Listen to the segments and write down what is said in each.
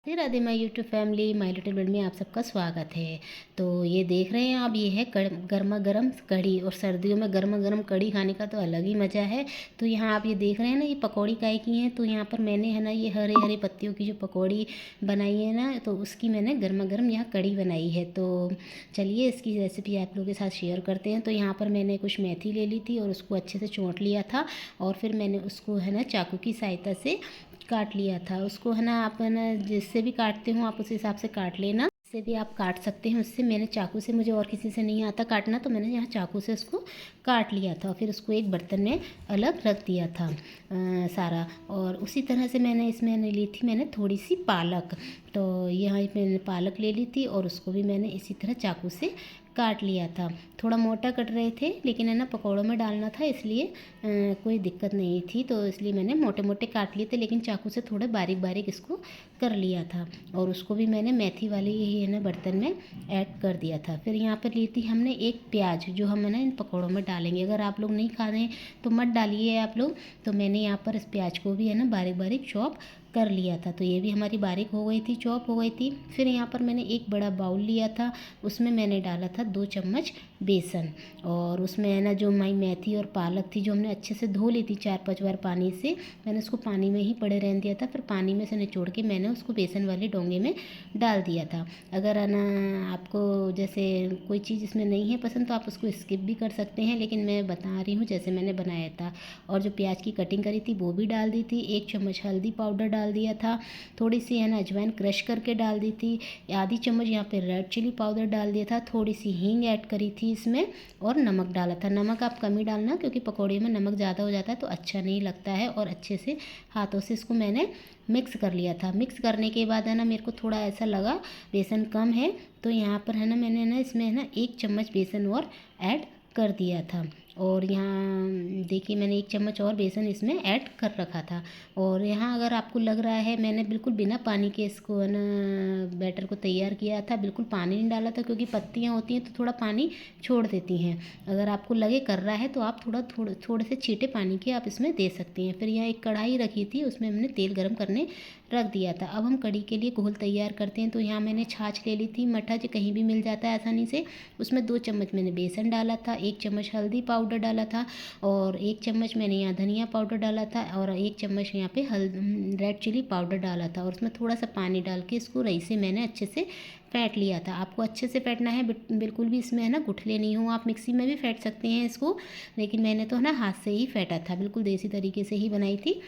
Radhe Radhe my YouTube family, my little world में आप सबका स्वागत है। तो ये देख रहे हैं आप, ये है गर्मा गर्म कढ़ी। और सर्दियों में गर्मा गर्म कढ़ी खाने का तो अलग ही मज़ा है। तो यहाँ आप ये देख रहे हैं ना, ये पकौड़ी काय की हैं। तो यहाँ पर मैंने है ना ये हरे हरे पत्तियों की जो पकौड़ी बनाई है ना, तो उसकी मैंने गर्मा गर्म यहाँ कढ़ी बनाई है। तो चलिए इसकी रेसिपी आप लोगों के साथ शेयर करते हैं। तो यहाँ पर मैंने कुछ मेथी ले ली थी और उसको अच्छे से चौंट लिया था। और फिर मैंने उसको है ना चाकू की सहायता से काट लिया था। उसको है ना आप है ना जिससे भी काटते हो आप उस हिसाब से काट लेना। इससे भी आप काट सकते हैं। उससे मैंने चाकू से, मुझे और किसी से नहीं आता काटना, तो मैंने यहाँ चाकू से उसको काट लिया था। फिर उसको एक बर्तन में अलग रख दिया था सारा। और उसी तरह से मैंने इसमें ली थी मैंने थोड़ी सी पालक। तो यहाँ मैंने पालक ले ली थी और उसको भी मैंने इसी तरह चाकू से काट लिया था। थोड़ा मोटा कट रहे थे, लेकिन है ना पकौड़ों में डालना था, इसलिए कोई दिक्कत नहीं थी। तो इसलिए मैंने मोटे मोटे काट लिए थे, लेकिन चाकू से थोड़े बारीक बारीक इसको कर लिया था। और उसको भी मैंने मेथी वाली ही है ना बर्तन में ऐड कर दिया था। फिर यहाँ पर ली थी हमने एक प्याज, जो हम है ना इन पकौड़ों में डालेंगे। अगर आप लोग नहीं खा रहे हैं तो मत डालिए आप लोग। तो मैंने यहाँ पर इस प्याज को भी है ना बारीक बारीक चॉप कर लिया था। तो ये भी हमारी बारीक हो गई थी, चॉप हो गई थी। फिर यहाँ पर मैंने एक बड़ा बाउल लिया था, उसमें मैंने डाला था 2 चम्मच बेसन। और उसमें है ना जो हमारी मेथी और पालक थी, जो हमने अच्छे से धो ली थी 4-5 बार पानी से, मैंने उसको पानी में ही पड़े रहने दिया था। फिर पानी में से निचोड़ के मैंने उसको बेसन वाले डोंगे में डाल दिया था। अगर है ना आपको जैसे कोई चीज़ इसमें नहीं है पसंद तो आप उसको स्किप भी कर सकते हैं, लेकिन मैं बता रही हूँ जैसे मैंने बनाया था। और जो प्याज की कटिंग करी थी वो भी डाल दी थी। 1 चम्मच हल्दी पाउडर डाल दिया था। थोड़ी सी है ना अजवाइन क्रश करके डाल दी थी। आधी चम्मच यहाँ पे रेड चिली पाउडर डाल दिया था। थोड़ी सी हींग ऐड करी थी इसमें। और नमक डाला था। नमक आप कम ही डालना, क्योंकि पकौड़े में नमक ज़्यादा हो जाता है तो अच्छा नहीं लगता है। और अच्छे से हाथों से इसको मैंने मिक्स कर लिया था। मिक्स करने के बाद है ना मेरे को थोड़ा ऐसा लगा बेसन कम है, तो यहाँ पर है ना मैंने ना इसमें है ना 1 चम्मच बेसन और ऐड कर दिया था। और यहाँ देखिए मैंने 1 चम्मच और बेसन इसमें ऐड कर रखा था। और यहाँ अगर आपको लग रहा है, मैंने बिल्कुल बिना पानी के इसको है ना बैटर को तैयार किया था, बिल्कुल पानी नहीं डाला था, क्योंकि पत्तियाँ होती हैं तो थोड़ा पानी छोड़ देती हैं। अगर आपको लगे कर रहा है तो आप थोड़े से छींटे पानी के आप इसमें दे सकती हैं। फिर यहाँ एक कढ़ाई रखी थी, उसमें हमने तेल गर्म करने रख दिया था। अब हम कढ़ी के लिए घोल तैयार करते हैं। तो यहाँ मैंने छाछ ले ली थी, मट्ठा जो कहीं भी मिल जाता है आसानी से। उसमें 2 चम्मच मैंने बेसन डाला था, 1 चम्मच हल्दी पाउडर डाला था, और 1 चम्मच मैंने यहाँ धनिया पाउडर डाला था, और 1 चम्मच यहाँ पे रेड चिली पाउडर डाला था। और उसमें थोड़ा सा पानी डाल के इसको रई से मैंने अच्छे से फेंट लिया था। आपको अच्छे से फेंटना है, बिल्कुल भी इसमें है ना गुठले नहीं हो। आप मिक्सी में भी फेंट सकते हैं इसको, लेकिन मैंने तो है ना हाथ से ही फेंटा था, बिल्कुल देसी तरीके से ही बनाई थी।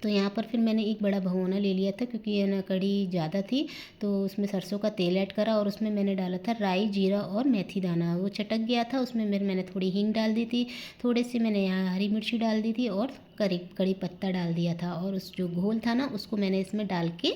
तो यहाँ पर फिर मैंने एक बड़ा भगोना ले लिया था, क्योंकि ये ना कढ़ी ज़्यादा थी। तो उसमें सरसों का तेल ऐड करा, और उसमें मैंने डाला था राई, जीरा और मेथी दाना। वो चटक गया था, उसमें मैंने थोड़ी हींग डाल दी थी, थोड़ी सी मैंने यहाँ हरी मिर्ची डाल दी थी, और कड़ी पत्ता डाल दिया था। और उस जो घोल था ना उसको मैंने इसमें डाल के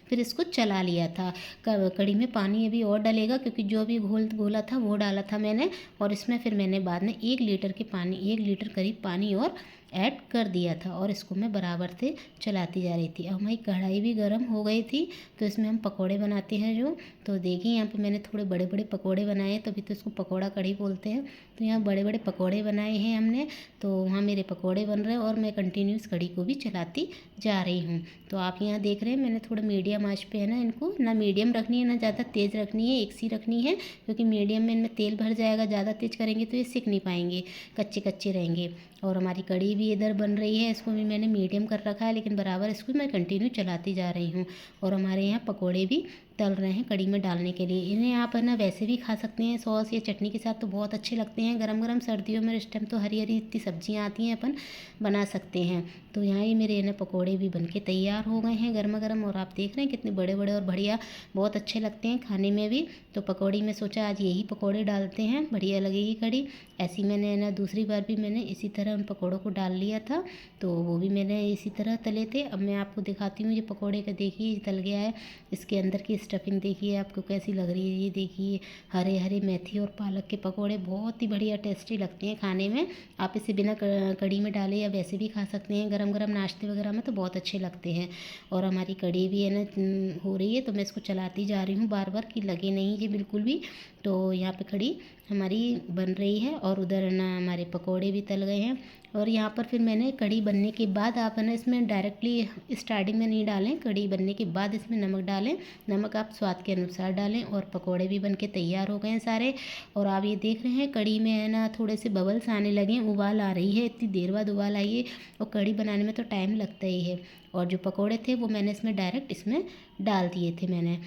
फिर इसको चला लिया था। कढ़ी में पानी अभी और डलेगा, क्योंकि जो भी घोल घोला था वो डाला था मैंने। और इसमें फिर मैंने बाद में 1 लीटर करीब पानी और ऐड कर दिया था। और इसको मैं बराबर से चलाती जा रही थी। अब हमारी कढ़ाई भी गर्म हो गई थी, तो इसमें हम पकोड़े बनाते हैं जो। तो देखिए यहाँ पे मैंने थोड़े बड़े बड़े पकोड़े बनाए, तभी तो इसको पकोड़ा कढ़ी बोलते हैं। तो यहाँ बड़े बड़े पकोड़े बनाए हैं हमने। तो वहाँ मेरे पकोड़े बन रहे हैं, और मैं कंटिन्यूस कढ़ी को भी चलाती जा रही हूँ। तो आप यहाँ देख रहे हैं मैंने थोड़ा मीडियम आँच पे है ना इनको, ना मीडियम रखनी है ना ज़्यादा तेज़ रखनी है, एक सी रखनी है। क्योंकि मीडियम में इनमें तेल भर जाएगा, ज़्यादा तेज़ करेंगे तो ये सिक नहीं पाएंगे, कच्चे कच्चे रहेंगे। और हमारी कढ़ी भी इधर बन रही है, इसको भी मैंने मीडियम कर रखा है, लेकिन बराबर इसको मैं कंटिन्यू चलाती जा रही हूँ। और हमारे यहाँ पकोड़े भी तल रहे हैं कढ़ी में डालने के लिए। इन्हें आप है ना वैसे भी खा सकते हैं, सॉस या चटनी के साथ, तो बहुत अच्छे लगते हैं गरम गरम। सर्दियों में इस टाइम तो हरी हरी इतनी सब्जियाँ आती हैं, अपन बना सकते हैं। तो यहाँ ये मेरे ना पकोड़े भी बन के तैयार हो गए हैं गर्मा गर्म। और आप देख रहे हैं कितने बड़े बड़े और बढ़िया, बहुत अच्छे लगते हैं खाने में भी। तो पकौड़ी में सोचा आज यही पकौड़े डालते हैं, बढ़िया लगेगी कढ़ी। ऐसी मैंने ना दूसरी बार भी मैंने इसी तरह उन पकौड़ों को डाल लिया था, तो वो भी मैंने इसी तरह तले थे। अब मैं आपको दिखाती हूँ ये पकौड़े का, देखिए तल गया है। इसके अंदर की स्टफिंग देखिए आपको कैसी लग रही है। ये देखिए हरे हरे मेथी और पालक के पकौड़े बहुत ही बढ़िया टेस्टी लगते हैं खाने में। आप इसे बिना कढ़ी में डाले या वैसे भी खा सकते हैं, गरम गरम नाश्ते वगैरह में तो बहुत अच्छे लगते हैं। और हमारी कढ़ी भी है ना हो रही है, तो मैं इसको चलाती जा रही हूँ बार बार, कि लगे नहीं ये बिल्कुल भी। तो यहाँ पे कढ़ी हमारी बन रही है और उधर ना हमारे पकोड़े भी तल गए हैं। और यहाँ पर फिर मैंने कढ़ी बनने के बाद आप है ना इसमें डायरेक्टली स्टार्टिंग में नहीं डालें, कढ़ी बनने के बाद इसमें नमक डालें। नमक आप स्वाद के अनुसार डालें। और पकोड़े भी बन के तैयार हो गए हैं सारे। और आप ये देख रहे हैं कढ़ी में है ना थोड़े से बबल्स आने लगे हैं, उबाल आ रही है, इतनी देर बाद उबाल आई है। और कढ़ी बनाने में तो टाइम लगता ही है। और जो पकोड़े थे वो मैंने इसमें डायरेक्ट इसमें डाल दिए थे मैंने।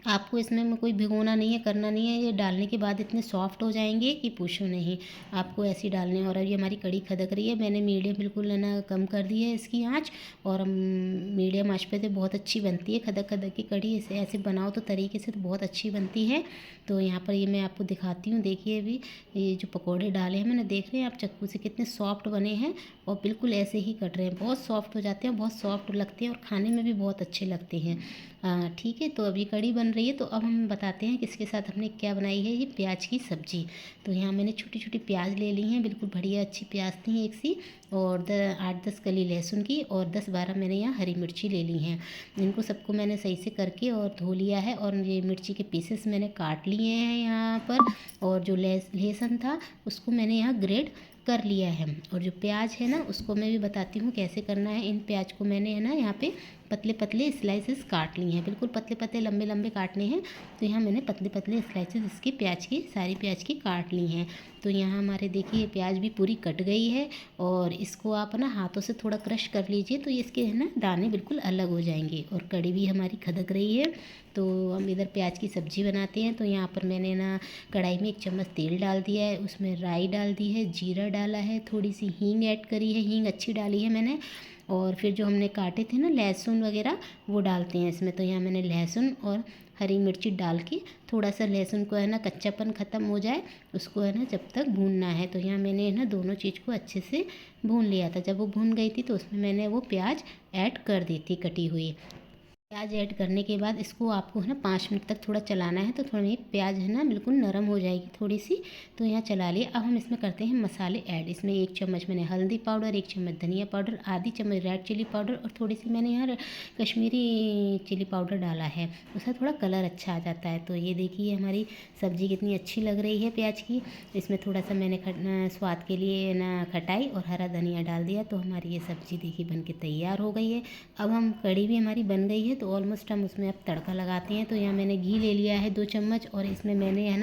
आपको इसमें कोई भिगोना नहीं है, करना नहीं है। ये डालने के बाद इतने सॉफ्ट हो जाएंगे कि पूछो नहीं, आपको ऐसी डालने। और अब ये हमारी कढ़ी खदक रही है, मैंने मीडियम बिल्कुल है ना कम कर दी है इसकी आँच। और मीडियम आँच पे तो बहुत अच्छी बनती है खदक खदक की कढ़ी। इसे ऐसे बनाओ तो तरीके से तो बहुत अच्छी बनती है। तो यहाँ पर ये मैं आपको दिखाती हूँ, देखिए अभी ये जो पकौड़े डाले हैं मैंने, देख रहे हैं आप चक्कू से कितने सॉफ्ट बने हैं। और बिल्कुल ऐसे ही कट रहे हैं, बहुत सॉफ्ट हो जाते हैं, बहुत सॉफ्ट लगते हैं और खाने में भी बहुत अच्छे लगते हैं। ठीक है, तो अभी कढ़ी बन रही है। तो अब हम बताते हैं कि इसके साथ हमने क्या बनाई है, ये प्याज की सब्ज़ी। तो यहाँ मैंने छोटी छोटी प्याज ले ली हैं, बिल्कुल बढ़िया अच्छी प्याज थी एक सी। और 8-10 कली लहसुन की और 10-12 मैंने यहाँ हरी मिर्ची ले ली हैं। इनको सबको मैंने सही से करके और धो लिया है। और ये मिर्ची के पीसेस मैंने काट लिए हैं यहाँ पर। और जो लहसुन था उसको मैंने यहाँ ग्रेट कर लिया है। और जो प्याज है ना उसको मैं भी बताती हूँ कैसे करना है। इन प्याज को मैंने है ना यहाँ पे पतले पतले स्लाइसेस काट लिए हैं, बिल्कुल पतले पतले लंबे लंबे काटने हैं। तो यहाँ मैंने पतले पतले स्लाइसेस इसकी प्याज की, सारी प्याज की काट ली हैं। तो यहाँ हमारे देखिए प्याज भी पूरी कट गई है। और इसको आप ना हाथों से थोड़ा क्रश कर लीजिए तो इसके है ना दाने बिल्कुल अलग हो जाएंगे। और कढ़ी भी हमारी खदक रही है। तो हम इधर प्याज की सब्ज़ी बनाते हैं। तो यहाँ पर मैंने ना कढ़ाई में 1 चम्मच तेल डाल दिया है, उसमें राई डाल दी है, जीरा डाला है, थोड़ी सी हींग ऐड करी है, हींग अच्छी डाली है मैंने। और फिर जो हमने काटे थे ना लहसुन वगैरह वो डालते हैं इसमें। तो यहाँ मैंने लहसुन और हरी मिर्ची डाल के थोड़ा सा लहसुन को है ना कच्चापन ख़त्म हो जाए उसको है ना जब तक भूनना है। तो यहाँ मैंने है ना दोनों चीज़ को अच्छे से भून लिया था। जब वो भून गई थी तो उसमें मैंने वो प्याज ऐड कर दी थी कटी हुई। प्याज ऐड करने के बाद इसको आपको है ना 5 मिनट तक थोड़ा चलाना है। तो थोड़ी प्याज है ना बिल्कुल नरम हो जाएगी थोड़ी सी। तो यहाँ चला लिए। अब हम इसमें करते हैं मसाले ऐड। इसमें 1 चम्मच मैंने हल्दी पाउडर, 1 चम्मच धनिया पाउडर, आधी चम्मच रेड चिली पाउडर और थोड़ी सी मैंने यहाँ कश्मीरी चिली पाउडर डाला है, उसका थोड़ा कलर अच्छा आ जाता है। तो ये देखिए हमारी सब्ज़ी कितनी अच्छी लग रही है प्याज की। इसमें थोड़ा सा मैंने स्वाद के लिए ना खटाई और हरा धनिया डाल दिया। तो हमारी ये सब्ज़ी देखिए बन के तैयार हो गई है। अब हम कढ़ी भी हमारी बन गई है तो ऑलमोस्ट हम उसमें अब तड़का लगाते हैं। तो यहाँ मैंने घी ले लिया है 2 चम्मच। और इसमें मैंने है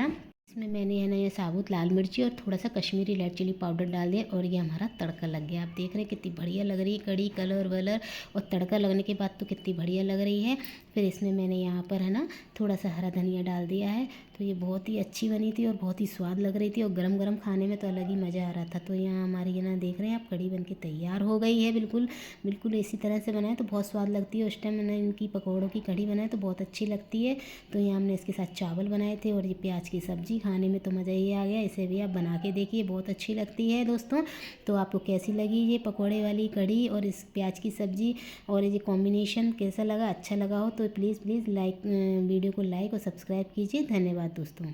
ना ये साबुत लाल मिर्ची और थोड़ा सा कश्मीरी रेड चिली पाउडर डाल दिया। और ये हमारा तड़का लग गया। आप देख रहे हैं कितनी बढ़िया लग रही है कढ़ी, कलर वलर और तड़का लगने के बाद तो कितनी बढ़िया लग रही है। फिर इसमें मैंने यहाँ पर है ना थोड़ा सा हरा धनिया डाल दिया है। तो ये बहुत ही अच्छी बनी थी और बहुत ही स्वाद लग रही थी। और गरम गरम खाने में तो अलग ही मज़ा आ रहा था। तो यहाँ हमारी ना देख रहे हैं आप कढ़ी बन के तैयार हो गई है। बिल्कुल बिल्कुल इसी तरह से बनाए तो बहुत स्वाद लगती है। उस टाइम मैंने इनकी पकौड़ों की कढ़ी बनाई तो बहुत अच्छी लगती है। तो यहाँ हमने इसके साथ चावल बनाए थे और ये प्याज की सब्ज़ी, खाने में तो मज़ा ही आ गया। इसे भी आप बना के देखिए, बहुत अच्छी लगती है दोस्तों। तो आपको कैसी लगी ये पकौड़े वाली कढ़ी और इस प्याज की सब्ज़ी और ये कॉम्बिनेशन कैसा लगा? अच्छा लगा हो तो प्लीज़ वीडियो को लाइक और सब्सक्राइब कीजिए। धन्यवाद दोस्तों।